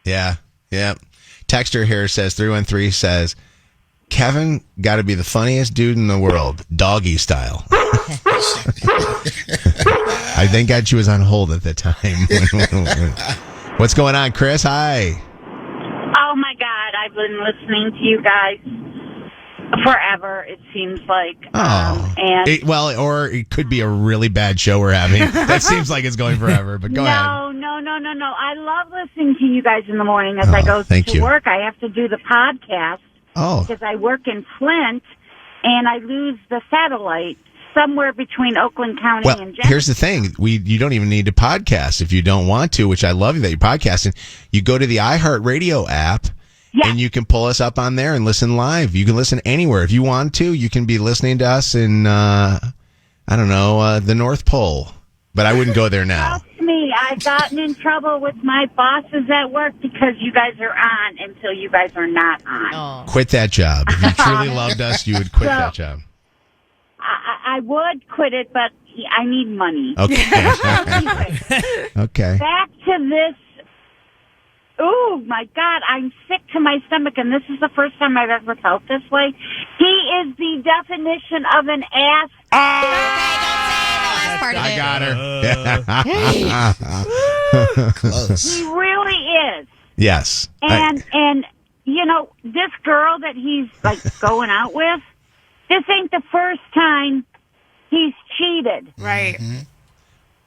Yeah. Texter here says, 313 says, Kevin got to be the funniest dude in the world, doggy style. I thank God she was on hold at the time. What's going on, Chris? Hi. Oh, my God. I've been listening to you guys forever, it seems like. Or it could be a really bad show we're having. That seems like it's going forever, but go ahead. No. I love listening to you guys in the morning as I go to work. I have to do the podcast because I work in Flint, and I lose the satellite somewhere between Oakland County and Jackson. Here's the thing. You don't even need to podcast if you don't want to, which I love that you're podcasting. You go to the iHeartRadio app, and you can pull us up on there and listen live. You can listen anywhere. If you want to, you can be listening to us in, the North Pole. But I wouldn't go there now. Trust me, I've gotten in trouble with my bosses at work because you guys are on until you guys are not on. Oh. Quit that job. If you truly loved us, you would quit that job. I would quit it, but I need money. Okay. Okay. Back to this. Oh, my God, I'm sick to my stomach, and this is the first time I've ever felt this way. He is the definition of an ass. I got her. Close. He really is. Yes. And this girl that he's, going out with, this ain't the first time he's cheated. Right. Mm-hmm.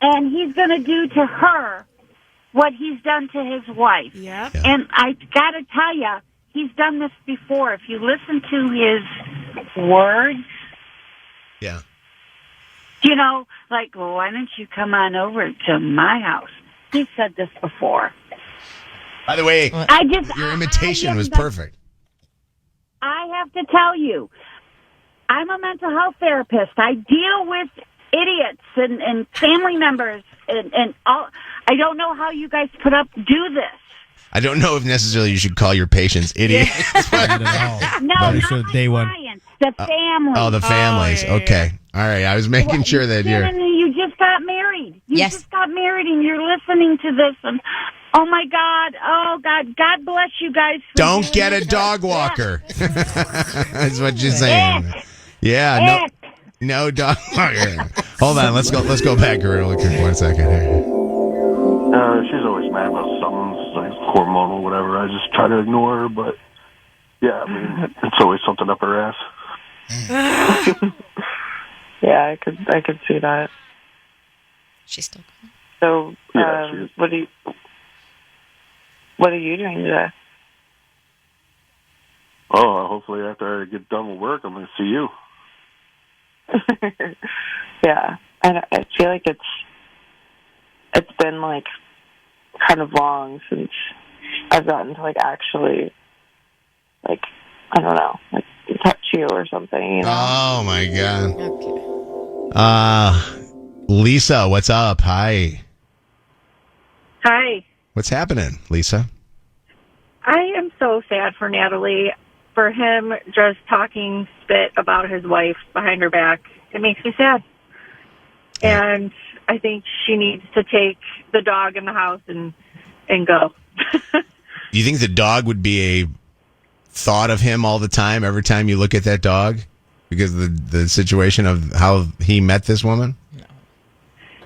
And he's going to do to her what he's done to his wife. Yep. Yeah. And I got to tell you, he's done this before. If you listen to his words, Yeah. well, why don't you come on over to my house? He said this before. By the way, your imitation was perfect. I have to tell you, I'm a mental health therapist. I deal with idiots and family members and all. I don't know how you guys do this. I don't know if necessarily you should call your patients idiots. Not at all. No, But not so my day one. clients, the family. The families. yeah. Okay. All right. I was making sure that you're... You just got married. You Yes. just got married, and you're listening to this, and oh my God, God bless you guys. For Don't doing get a this. dog walker. That's what you're saying. Ick. Yeah. Ick. No dog walker. Hold on. Let's go back really quick 1 second here. She's always mad about something, like hormonal, whatever. I just try to ignore her, but yeah, I mean, it's always something up her ass. Yeah, I could see that. She's still So, Yeah, she is. what are you doing today? Oh, hopefully after I get done with work, I'm going to see you. Yeah, I feel like it's been kind of long since I've gotten to actually I don't know, touch you or something. Oh my God. Okay. Lisa, what's up? Hi. Hi. What's happening, Lisa? I am so sad for Natalie, for him just talking spit about his wife behind her back. It makes me sad. And I think she needs to take the dog in the house and go. You think the dog would be a thought of him all the time, every time you look at that dog? Because of the situation of how he met this woman?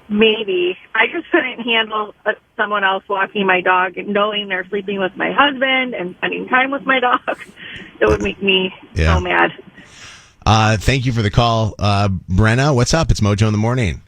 Maybe. I just couldn't handle someone else walking my dog and knowing they're sleeping with my husband and spending time with my dog. It would make me so mad. Thank you for the call. Brenna, what's up? It's Mojo in the Morning.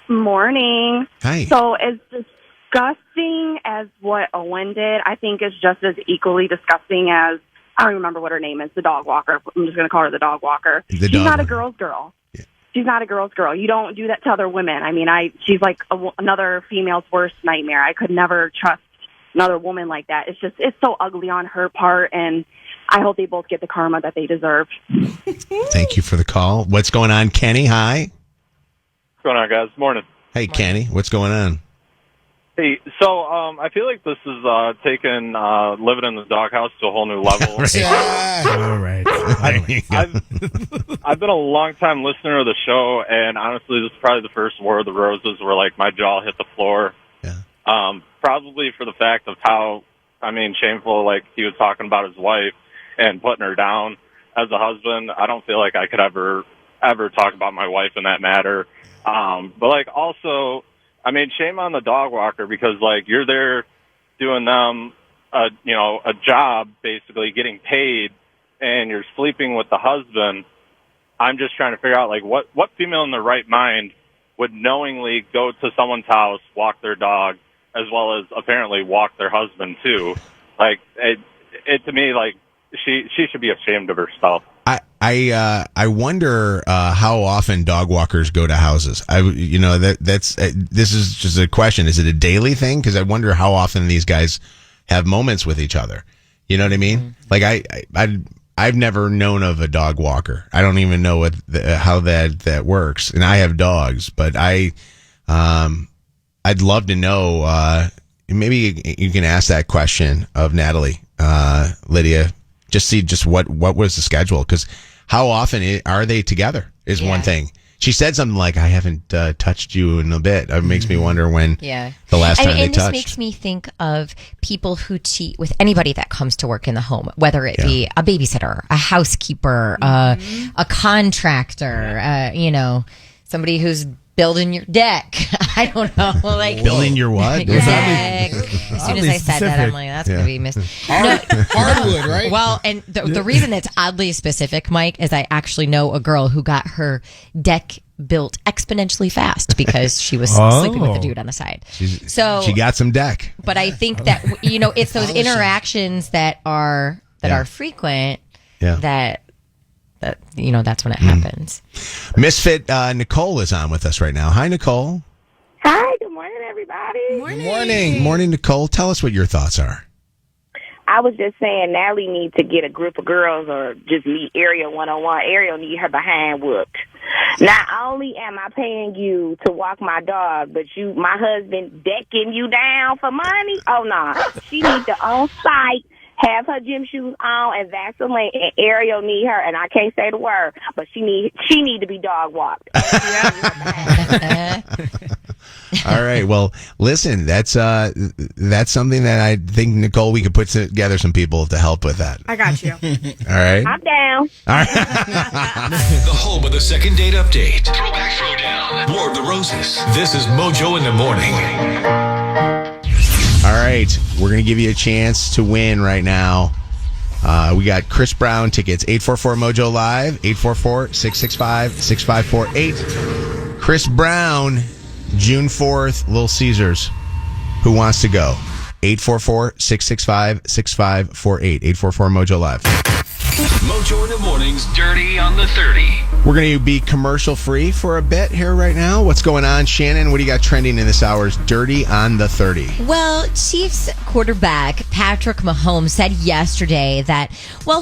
Morning. Hi. So as disgusting as what Owen did, I think is just as equally disgusting as, I don't remember what her name is, the dog walker. I'm just going to call her the dog walker. She's not a girl's girl. Yeah. She's not a girl's girl. You don't do that to other women. I mean, she's like another female's worst nightmare. I could never trust another woman like that. It's so ugly on her part, and I hope they both get the karma that they deserve. Thank you for the call. What's going on, Kenny? Hi. What's going on, guys? Morning. Hey, Kenny. What's going on? Hey, so I feel like this is taking living in the doghouse to a whole new level. All right. I've been a long time listener of the show, and honestly, this is probably the first War of the Roses where my jaw hit the floor. Yeah. Probably for the fact of how shameful, like he was talking about his wife and putting her down as a husband. I don't feel like I could ever talk about my wife in that matter. But like also, shame on the dog walker, because like you're there doing them a job, basically getting paid, and you're sleeping with the husband. I'm just trying to figure out like what female in their right mind would knowingly go to someone's house, walk their dog, as well as apparently walk their husband too. Like it to me, like she should be ashamed of herself. I wonder how often dog walkers go to houses. This is just a question. Is it a daily thing? Because I wonder how often these guys have moments with each other. You know what I mean? Mm-hmm. Like I've never known of a dog walker. I don't even know how that works. And I have dogs, but I'd love to know. Maybe you can ask that question of Natalie, Lydia. Just what was the schedule? Because how often are they together is one thing. She said something like, I haven't touched you in a bit. It makes me wonder when the last time they touched. And this makes me think of people who cheat with anybody that comes to work in the home, whether it be a babysitter, a housekeeper, a contractor, somebody who's building your deck. I don't know. Like building your what? Deck. As soon as I said that, I'm like, that's going to be missed. Hardwood, right? Well, and the reason that's oddly specific, Mike, is I actually know a girl who got her deck built exponentially fast because she was sleeping with a dude on the side. She got some deck. But I think that, it's those interactions that are frequent that's when it happens. Misfit Nicole is on with us right now. Hi, Nicole. Hi, good morning, everybody. Good morning, Nicole. Tell us what your thoughts are. I was just saying Natalie needs to get a group of girls or just meet Ariel one-on-one. Ariel need her behind whooped. Not only am I paying you to walk my dog, but my husband decking you down for money? Oh, no. She needs to on-site have her gym shoes on and Vaseline, and Ariel need her, and I can't say the word, but she need to be dog walked. All right. Well, listen, that's something that I think, Nicole, we could put together some people to help with that. I got you. All right. I'm down. All right. The home of the second date update. Throwback Throwdown. War of the Roses. This is Mojo in the Morning. All right, we're going to give you a chance to win right now. We got Chris Brown tickets, 844-MOJO Live, 844-665-6548. Chris Brown, June 4th, Little Caesars. Who wants to go? 844-665-6548, 844-MOJO Live. Mojo in the Morning's Dirty on the 30. We're going to be commercial free for a bit here right now. What's going on, Shannon? What do you got trending in this hour's Dirty on the 30? Well, Chiefs quarterback Patrick Mahomes said yesterday that,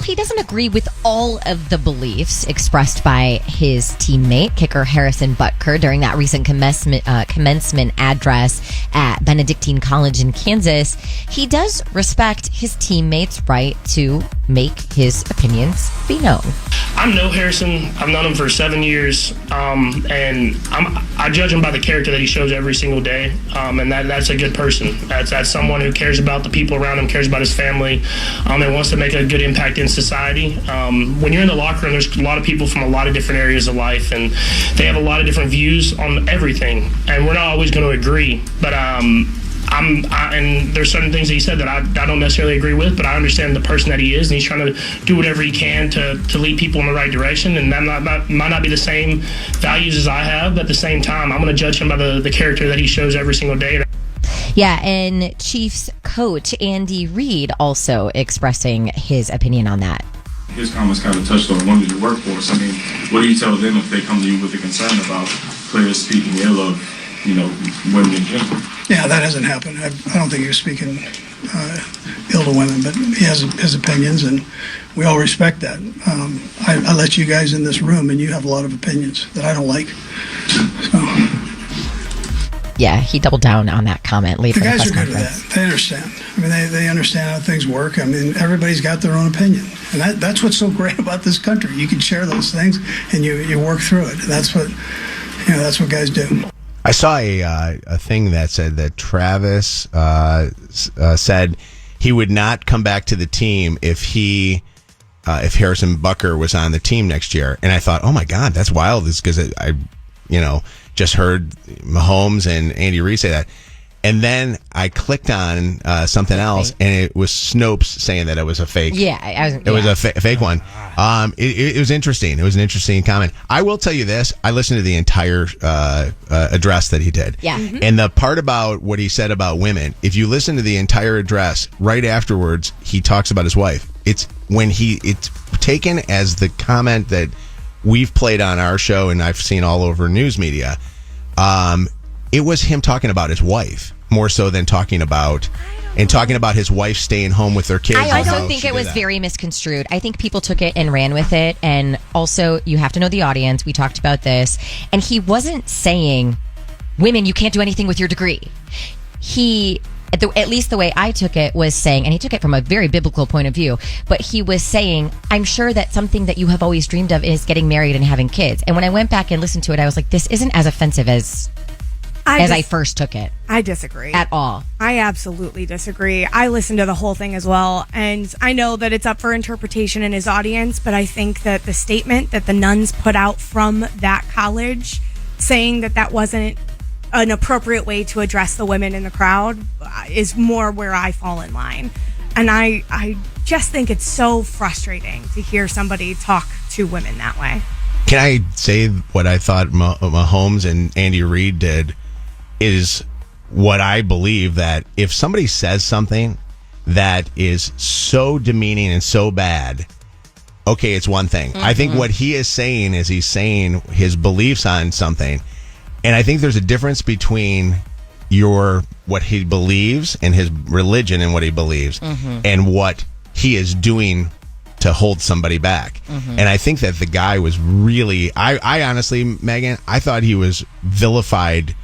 he doesn't agree with all of the beliefs expressed by his teammate, kicker Harrison Butker, during that recent commencement address at Benedictine College in Kansas. He does respect his teammates' right to make his opinions be known. I know Harrison. I've known him for 7 years, and I judge him by the character that he shows every single day, and that's a good person. That's someone who cares about the people around him, cares about his family, and wants to make a good impact in society. When you're in the locker room, there's a lot of people from a lot of different areas of life, and they have a lot of different views on everything, and we're not always going to agree, but and there's certain things that he said that I don't necessarily agree with, but I understand the person that he is, and he's trying to do whatever he can to lead people in the right direction, and that might not be the same values as I have, but at the same time, I'm going to judge him by the character that he shows every single day. Yeah, and Chiefs coach Andy Reid also expressing his opinion on that. His comments kind of touched on women in the workforce. I mean, what do you tell them if they come to you with a concern about players speaking ill of, women in general? Yeah, that hasn't happened. I don't think he was speaking ill to women, but he has his opinions, and we all respect that. I let you guys in this room, and you have a lot of opinions that I don't like. So. Yeah, he doubled down on that comment later. The guys are good with that. They understand. I mean, they understand how things work. I mean, everybody's got their own opinion, and that's what's so great about this country. You can share those things, and you work through it. And that's what guys do. I saw a thing that said that Travis said he would not come back to the team if Harrison Butker was on the team next year. And I thought, oh my God, that's wild. It's because I just heard Mahomes and Andy Reid say that. And then I clicked on something else, and it was Snopes saying that it was a fake. Yeah, it was a fake one. It was interesting. It was an interesting comment. I will tell you this: I listened to the entire address that he did. Yeah, and the part about what he said about women. If you listen to the entire address, right afterwards, he talks about his wife. It's taken as the comment that we've played on our show, and I've seen all over news media. It was him talking about his wife more so than talking about his wife staying home with their kids. I also think it was very misconstrued. I think people took it and ran with it. And also, you have to know the audience. We talked about this. And he wasn't saying, women, you can't do anything with your degree. He, at least the way I took it, was saying, and he took it from a very biblical point of view, but he was saying, I'm sure that something that you have always dreamed of is getting married and having kids. And when I went back and listened to it, I was like, this isn't as offensive as I first took it. I disagree. At all. I absolutely disagree. I listened to the whole thing as well, and I know that it's up for interpretation in his audience, but I think that the statement that the nuns put out from that college saying that wasn't an appropriate way to address the women in the crowd is more where I fall in line. And I just think it's so frustrating to hear somebody talk to women that way. Can I say what I thought Mahomes and Andy Reid did is what I believe, that if somebody says something that is so demeaning and so bad, okay, it's one thing. I think what he is saying is he's saying his beliefs on something. And I think there's a difference between what he believes and his religion and what he believes and what he is doing to hold somebody back. And I think that the guy was really, I honestly, Megan, I thought he was vilified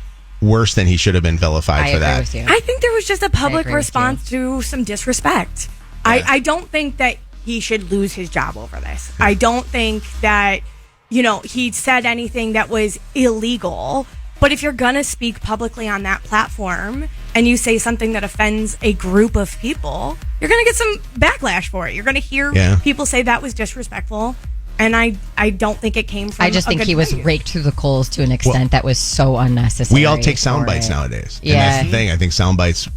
worse than he should have been vilified for that. I think there was just a public response to some disrespect. Yeah. I don't think that he should lose his job over this. I don't think that, he said anything that was illegal. But if you're going to speak publicly on that platform and you say something that offends a group of people, you're going to get some backlash for it. You're going to hear people say that was disrespectful. And I don't think it came from I just think he was raked through the coals to an extent that was so unnecessary. We all take sound bites nowadays. Yeah. And that's the thing. I think sound bites,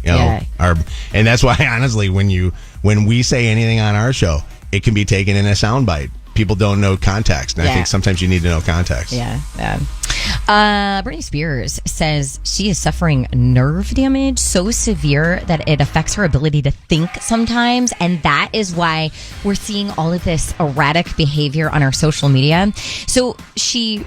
are, and that's why, honestly, when we say anything on our show, it can be taken in a sound bite. People don't know context. And I think sometimes you need to know context. Yeah. Britney Spears says she is suffering nerve damage so severe that it affects her ability to think sometimes. And that is why we're seeing all of this erratic behavior on our social media. So she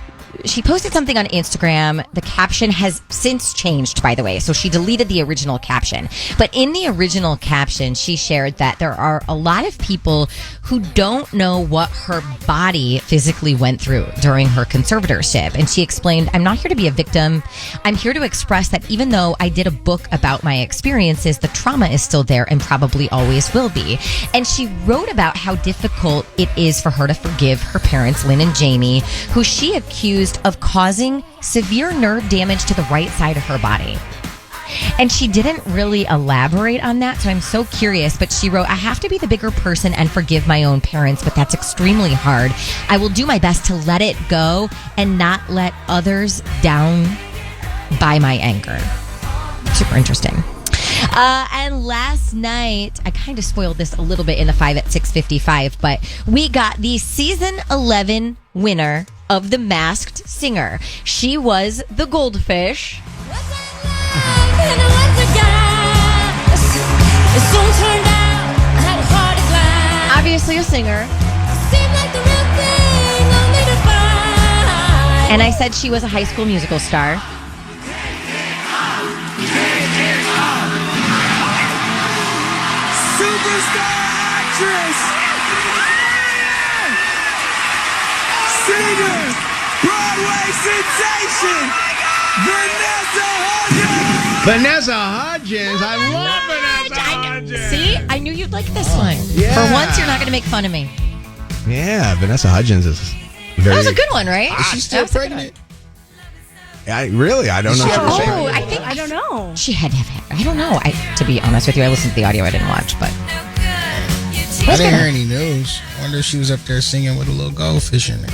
posted something on Instagram. The caption has since changed, by the way. So she deleted the original caption. But in the original caption, she shared that there are a lot of people who don't know what her body physically went through during her conservatorship. And she explained, I'm not here to be a victim. I'm here to express that even though I did a book about my experiences, the trauma is still there and probably always will be. And she wrote about how difficult it is for her to forgive her parents, Lynn and Jamie, who she accused of causing severe nerve damage to the right side of her body. And she didn't really elaborate on that, so I'm so curious. But she wrote, I have to be the bigger person and forgive my own parents, but that's extremely hard. I will do my best to let it go and not let others down by my anger. Super interesting. And last night, I kind of spoiled this a little bit in the 5 at 6:55, but we got the season 11 winner of The Masked Singer. She was the Goldfish. Obviously a singer. And I said she was a High School Musical star. Superstar actress, singer, Broadway sensation, Vanessa Hudgens. I love Vanessa Hudgens. See? I knew you'd like this one. Yeah. For once, you're not going to make fun of me. Yeah, Vanessa Hudgens is very... That was a good one, right? Is she still pregnant? I don't know. I don't know. She had to have I don't know. To be honest with you, I listened to the audio. I didn't watch, but I didn't hear any news. I wonder if she was up there singing with a little goldfish in there.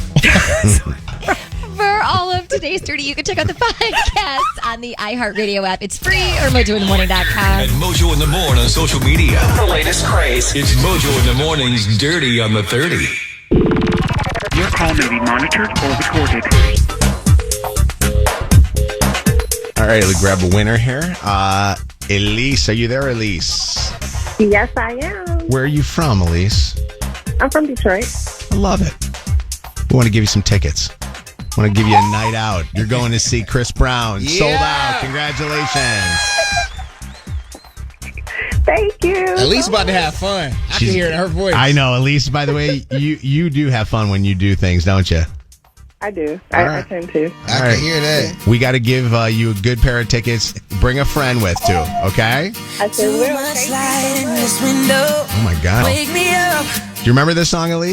For all of today's Dirty, you can check out the podcast on the iHeartRadio app. It's free, or mojointhemorning.com. And Mojo in the Morning on social media. The latest craze. It's Mojo in the Morning's Dirty on the 30. Your call may be monitored or recorded. All right, let's grab a winner here. Elise, are you there, Elise? Yes, I am. Where are you from, Elise? I'm from Detroit. I love it. We want to give you some tickets. Want to give you a night out. You're going to see Chris Brown. Yeah. Sold out. Congratulations. Thank you. Elise about to have fun. I can hear it in her voice. I know. Elise, by the way, you do have fun when you do things, don't you? I do. I tend to. I can hear that. We got to give you a good pair of tickets. Bring a friend with, too. Okay? I said, will. Oh, my God. Wake me up. Do you remember this song, Elise?